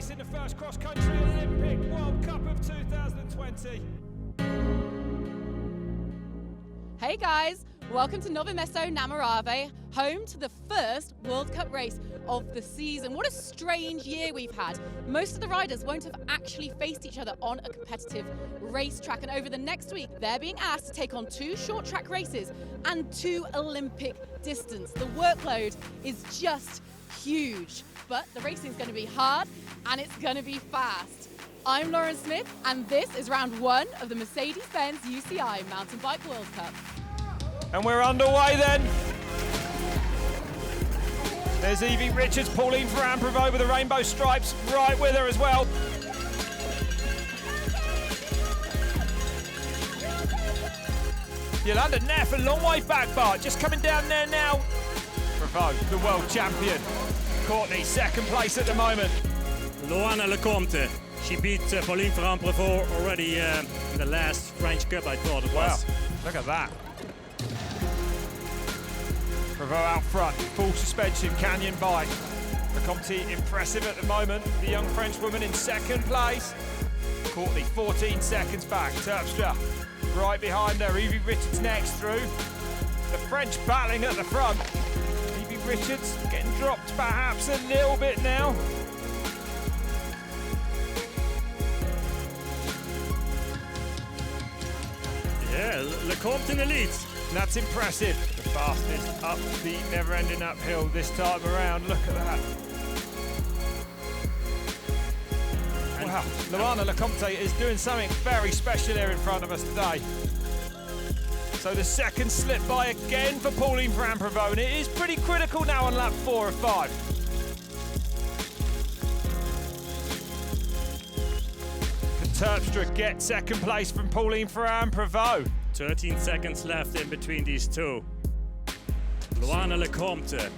race in the first cross-country Olympic World Cup of 2020. Hey guys, welcome to Nove Mesto Namarave, home to the first World Cup race of the season. What a strange year we've had. Most of the riders won't have actually faced each other on a competitive racetrack, and over the next week they're being asked to take on 2 short track races and 2 Olympic distance. The workload is just huge, but the racing is going to be hard and it's going to be fast. I'm Lauren Smith, and this is round 1 of the Mercedes-Benz UCI Mountain Bike World Cup. And we're underway then. There's Evie Richards, Pauline Ferrand-Prévot with the rainbow stripes right with her as well. Yolanda Neff, a long way back, Bart, just coming down there now. Prévot, the world champion. Courtney, second place at the moment. Lecomte. She beat Pauline Ferrand-Prévot already in the last French Cup, I thought it was. Wow, look at that. Prévot out front, full suspension, canyon bike. Lecomte impressive at the moment. The young French woman in second place. Courtney 14 seconds back. Terpstra right behind her. Evie Richards next through. The French battling at the front. Evie Richards getting dropped perhaps a little bit now. Yeah, Lecomte in the lead. That's impressive. The fastest up the never-ending uphill this time around. Look at that. And wow, Luana Lecomte is doing something very special here in front of us today. So the second slip by again for Pauline Ferrand-Prévot, and it is pretty critical now on lap 4 of 5. Terpstra get second place from Pauline Ferrand-Prévot. 13 seconds left in between these two. Luana Lecomte.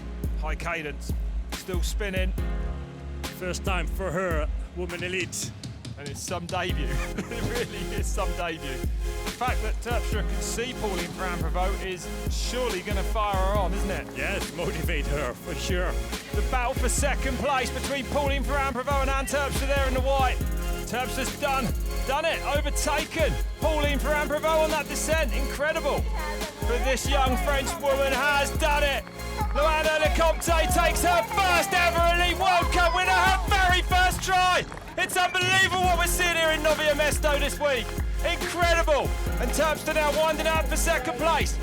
High cadence, still spinning. First time for her, woman elite. And it's some debut. It really is some debut. The fact that Terpstra can see Pauline Ferrand-Prévot is surely going to fire her on, isn't it? Yes, motivate her, for sure. The battle for second place between Pauline Ferrand-Prévot and Anne Terpstra there in the white. Terpstra's done it, overtaken. Pauline Ferrand-Prévot on that descent, incredible. But this young French woman has done it. Luana Lecomte takes her first ever Elite World Cup winner, her very first try. It's unbelievable what we're seeing here in Nove Mesto this week. Incredible. And Terpstra now winding up for second place.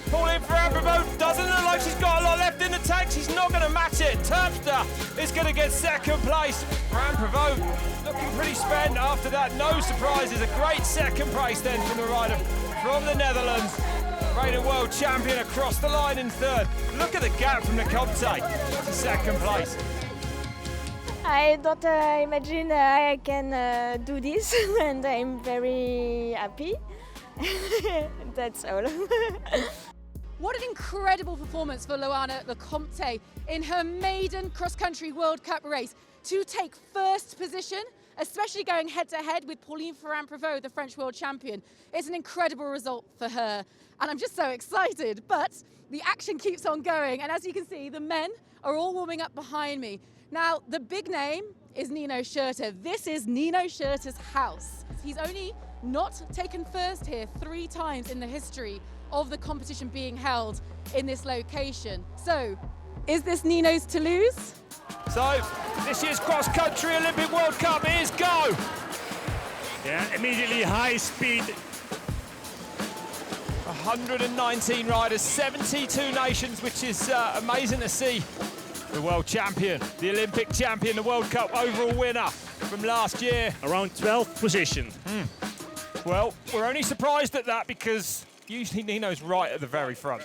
Pauline Ferrand-Prévot doesn't look like she's got a lot left in the tank. She's not going to match it. Terpstra is going to get second place. Ferrand-Prévot looking pretty spent after that. No surprises. A great second place then from the rider from the Netherlands. Reigning world champion across the line in third. Look at the gap from Lecomte to second place. I don't imagine I can do this, and I'm very happy. That's all. What an incredible performance for Luana Lecomte in her maiden cross-country World Cup race to take first position, especially going head-to-head with Pauline Ferrand-Prévot, the French world champion. It's an incredible result for her, and I'm just so excited. But the action keeps on going, and as you can see, the men are all warming up behind me. Now, the big name is Nino Schurter. This is Nino Schurter's house. He's only not taken first here 3 times in the history of the competition being held in this location. So, is this Nino's to lose? So, this year's cross-country Olympic World Cup is go! Yeah, immediately high speed. 119 riders, 72 nations, which is amazing to see. The world champion, the Olympic champion, the World Cup overall winner from last year. Around 12th position. Well, we're only surprised at that because usually Nino's right at the very front.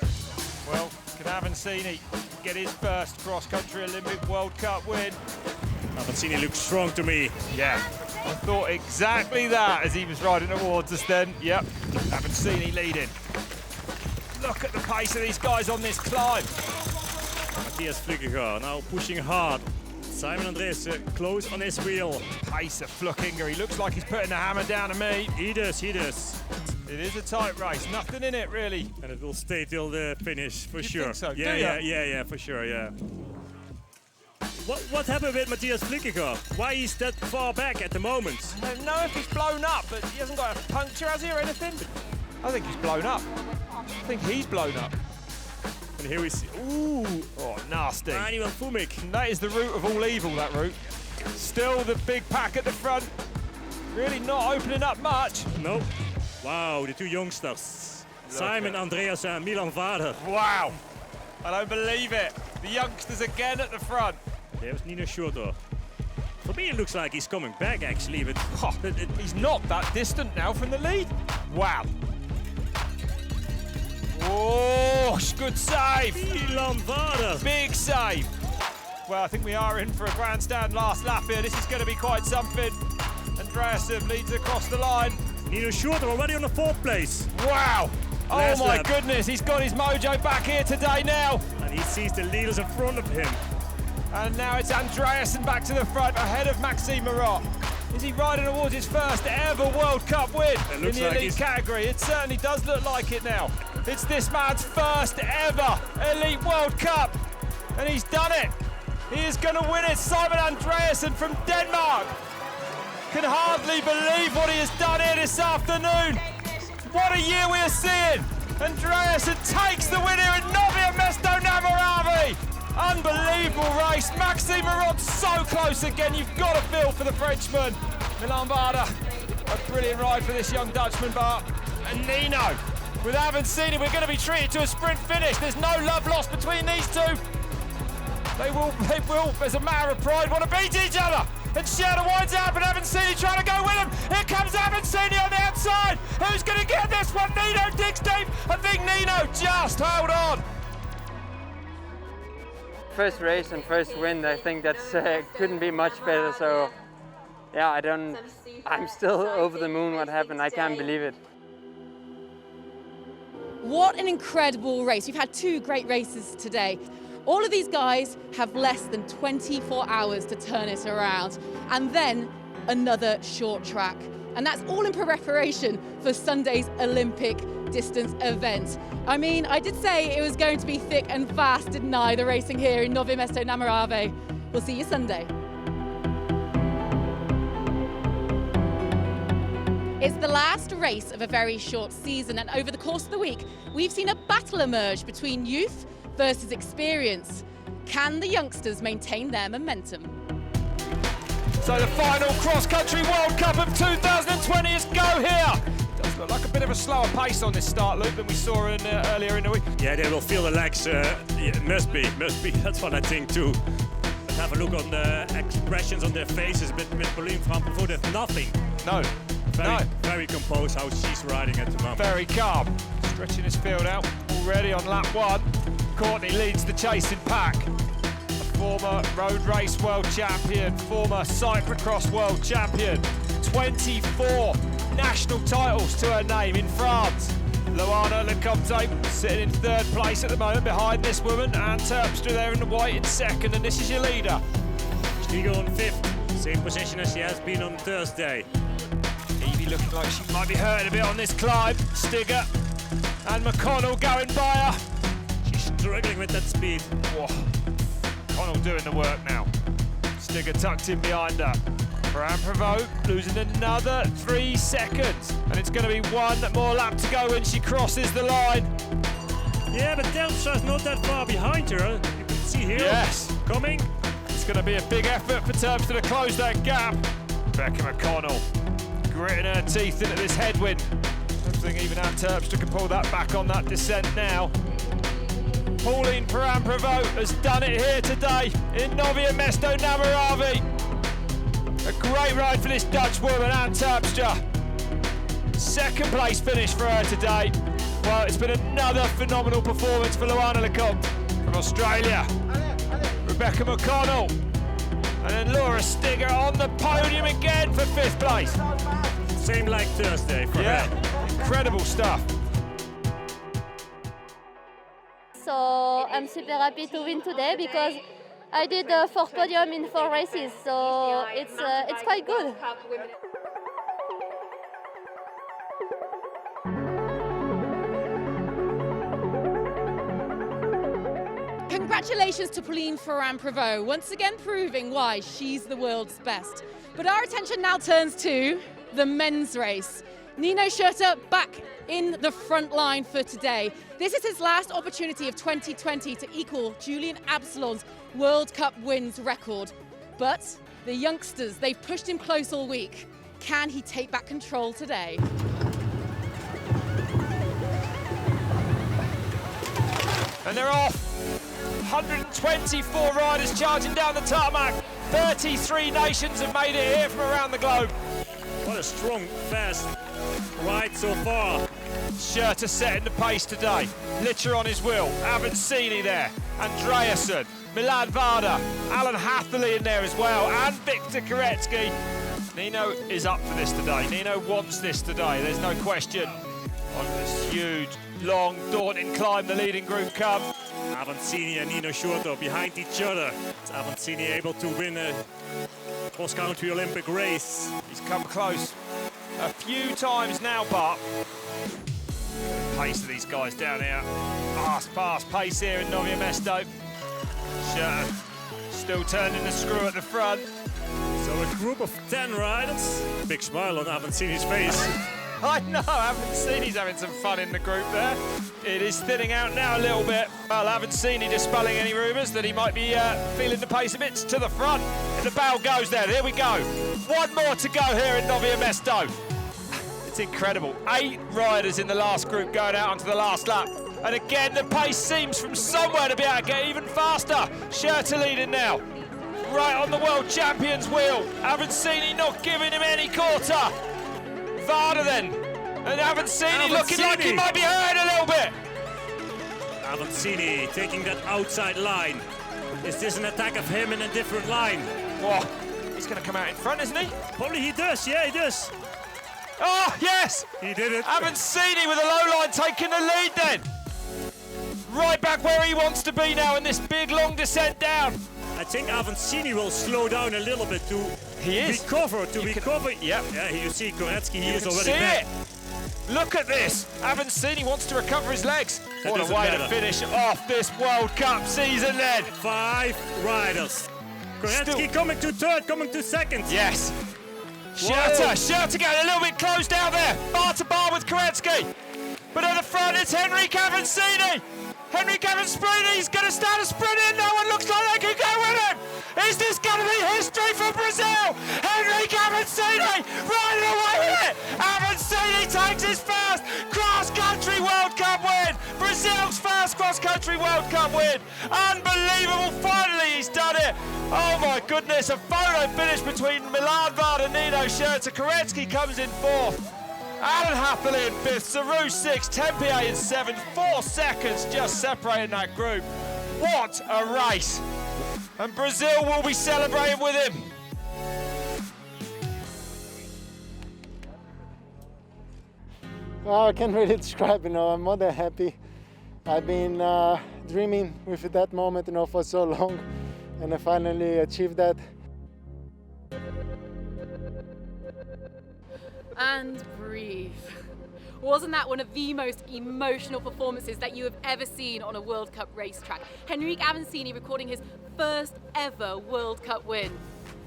Well, can Avancini get his first cross-country Olympic World Cup win? Avancini looks strong to me. Yeah, I thought exactly that as he was riding towards us then. Yep, Avancini leading. Look at the pace of these guys on this climb. Matthias Flückiger now pushing hard. Simon Andreesen close on his wheel. Pace of Flückiger, he looks like he's putting the hammer down to me. He does. It is a tight race, nothing in it really. And it will stay till the finish for You sure. think so? Yeah, for sure, yeah. What happened with Matthias Flickiger? Why he's that far back at the moment? I don't know if he's blown up, but he hasn't got a puncture, has he, or anything? I think he's blown up. I think he's blown up. And here we see, ooh, oh, nasty. Animal Fumik. That is the root of all evil, that route. Still the big pack at the front. Really not opening up much. No. Wow, the two youngsters. Simon Andreesen and Milan Vader. Wow. I don't believe it. The youngsters again at the front. There's Nino Schurter. For me, it looks like he's coming back, actually, but he's not that distant now from the lead. Wow. Oh, good save. Milan Vader. Big save. Well, I think we are in for a grandstand last lap here. This is going to be quite something. Andreesen leads across the line. Nino Schurter already on the 4th place. Wow. Last oh my lap. goodness, he's got his mojo back here today now. And he sees the leaders in front of him. And now it's Andreesen back to the front ahead of Maxime Marot. Is he riding towards his first ever World Cup win in the elite category? It certainly does look like it now. It's this man's first ever elite World Cup. And he's done it. He is going to win it. Simon Andreesen from Denmark. Can hardly believe what he has done here this afternoon. What a year we are seeing. Andreesen takes the win here in Nove Mesto, Nové Město. Unbelievable race. Maxime Marot so close again. You've got to feel for the Frenchman. Milan Vader, a brilliant ride for this young Dutchman, but and Nino. With Avancini, we're going to be treated to a sprint finish. There's no love lost between these two. They will, as a matter of pride, want to beat each other. And Schurter winds out, but Avancini trying to go with him. Here comes Avancini on the outside. Who's going to get this one? Nino digs deep. I think Nino just held on. First race and first win, I think that's couldn't be much better. So, yeah, I'm still over the moon what happened. I can't believe it. What an incredible race. We've had 2 great races today. All of these guys have less than 24 hours to turn it around, and then another short track. And that's all in preparation for Sunday's Olympic distance event. I mean, I did say it was going to be thick and fast, didn't I? The racing here in Nove Mesto, Nové Město. We'll see you Sunday. It's the last race of a very short season, and over the course of the week, we've seen a battle emerge between youth versus experience. Can the youngsters maintain their momentum? So the final cross-country World Cup of 2020 is go here. Does look like a bit of a slower pace on this start loop than we saw earlier in the week. Yeah, they will feel the legs. Must be. That's what I think too. But have a look on the expressions on their faces. With Pauline Ferrand-Prévot, there's nothing. No. Very composed how she's riding at the moment. Very calm. Stretching his field out already on lap 1. Courtney leads the chasing pack. A former road race world champion, former cyclocross world champion. 24 national titles to her name in France. Lecomte sitting in 3rd place at the moment behind this woman, and Terpstra there in the white in 2nd, and this is your leader. Stiger on 5th, same position as she has been on Thursday. Evie looking like she might be hurting a bit on this climb. Stiger and McConnell going by her. She's struggling with that speed. Whoa. McConnell doing the work now. Stiger tucked in behind her. Ferrand-Prévot losing another 3 seconds. And it's going to be 1 more lap to go when she crosses the line. Yeah, but Terpstra's not that far behind her. You can see here. Yes. Coming. It's going to be a big effort for Terpstra to close that gap. Rebecca McConnell gritting her teeth into this headwind. I don't think even Anne Terpstra can pull that back on that descent now. Pauline Ferrand-Prévot has done it here today in Nove Mesto, Nové Město. A great ride for this Dutch woman, Anne Terpstra. 2nd place finish for her today. Well, it's been another phenomenal performance for Luana Lecomte from Australia. Rebecca McConnell. And then Laura Stiger on the podium again for 5th place. Same like Thursday for her. Incredible stuff. So I'm super happy to win today because I did the 4th podium in 4 races, so it's quite good. Congratulations to Ferrand-Prévot, once again proving why she's the world's best. But our attention now turns to the men's race. Nino Schurter back in the front line for today. This is his last opportunity of 2020 to equal Julian Absalon's World Cup wins record. But the youngsters, they've pushed him close all week. Can he take back control today? And they're off. 124 riders charging down the tarmac. 33 nations have made it here from around the globe. What a strong, fast ride so far. Schurter setting the pace today. Litter on his wheel. Avancini there. Andreesen. Milan Varda. Alan Hatherley in there as well. And Victor Koretsky. Nino is up for this today. Nino wants this today. There's no question. On this huge, long, daunting climb, the leading group come. Avancini and Nino Schurter behind each other. Is Avancini able to win a cross-country Olympic race? He's come close a few times now, but the pace of these guys down here. Fast pace here in Nove Mesto. Schurter still turning the screw at the front. So a group of 10 riders. Big smile on Avancini's face. I know, Avancini's having some fun in the group there. It is thinning out now a little bit. Well, Avancini dispelling any rumours that he might be feeling the pace a bit to the front. And the bell goes there. There we go. One more to go here in Nove Mesto. It's incredible. 8 riders in the last group going out onto the last lap. And again, the pace seems from somewhere to be able to get even faster. Schurter leading now. Right on the world champion's wheel. Avancini not giving him any quarter. Varda then, and Avancini looking like he might be hurt a little bit. Avancini taking that outside line. Is this an attack of him in a different line? Whoa, he's going to come out in front, isn't he? Probably he does, yeah, he does. Oh, yes! He did it. Avancini with a low line taking the lead then. Right back where he wants to be now in this big long descent down. I think Avancini will slow down a little bit to recover. Yeah, you see Koretsky, he is already back. Look at this. Avancini wants to recover his legs. What a way to finish off this World Cup season then. 5 riders. Koretsky coming to third, coming to second. Yes. Schurter getting a little bit closed down there. Bar to bar with Koretsky. But at the front it's Henrik Avancini. Henrik Avancini, he's going to start a sprint in. No one looks like they can go with him. Is this going to be history for Brazil? Henrik Avancini riding away with it. Avancini takes his first cross-country World Cup win. Brazil's first cross-country World Cup win. Unbelievable. Finally, he's done it. Oh, my goodness. A photo finish between Milan Varda and Nino Schurter. Koretsky comes in 4th. Alan Hatherley in 5th, Saru 6th, Tempier in 7th, 4 seconds just separating that group. What a race! And Brazil will be celebrating with him. Well, I can't really describe, I'm more than happy. I've been dreaming with that moment, for so long, and I finally achieved that. And breathe. Wasn't that one of the most emotional performances that you have ever seen on a World Cup racetrack? Henrik Avancini recording his first ever World Cup win.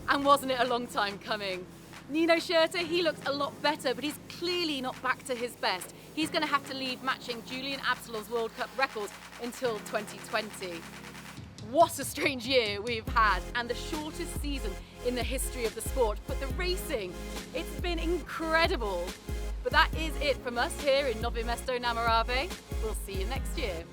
And wasn't it a long time coming? Nino Schurter, he looks a lot better, but he's clearly not back to his best. He's going to have to leave matching Julian Absalon's World Cup record until 2020. What a strange year we've had, and the shortest season in the history of the sport. But the racing, it's been incredible. But that is it from us here in Nove Mesto na Morave. We'll see you next year.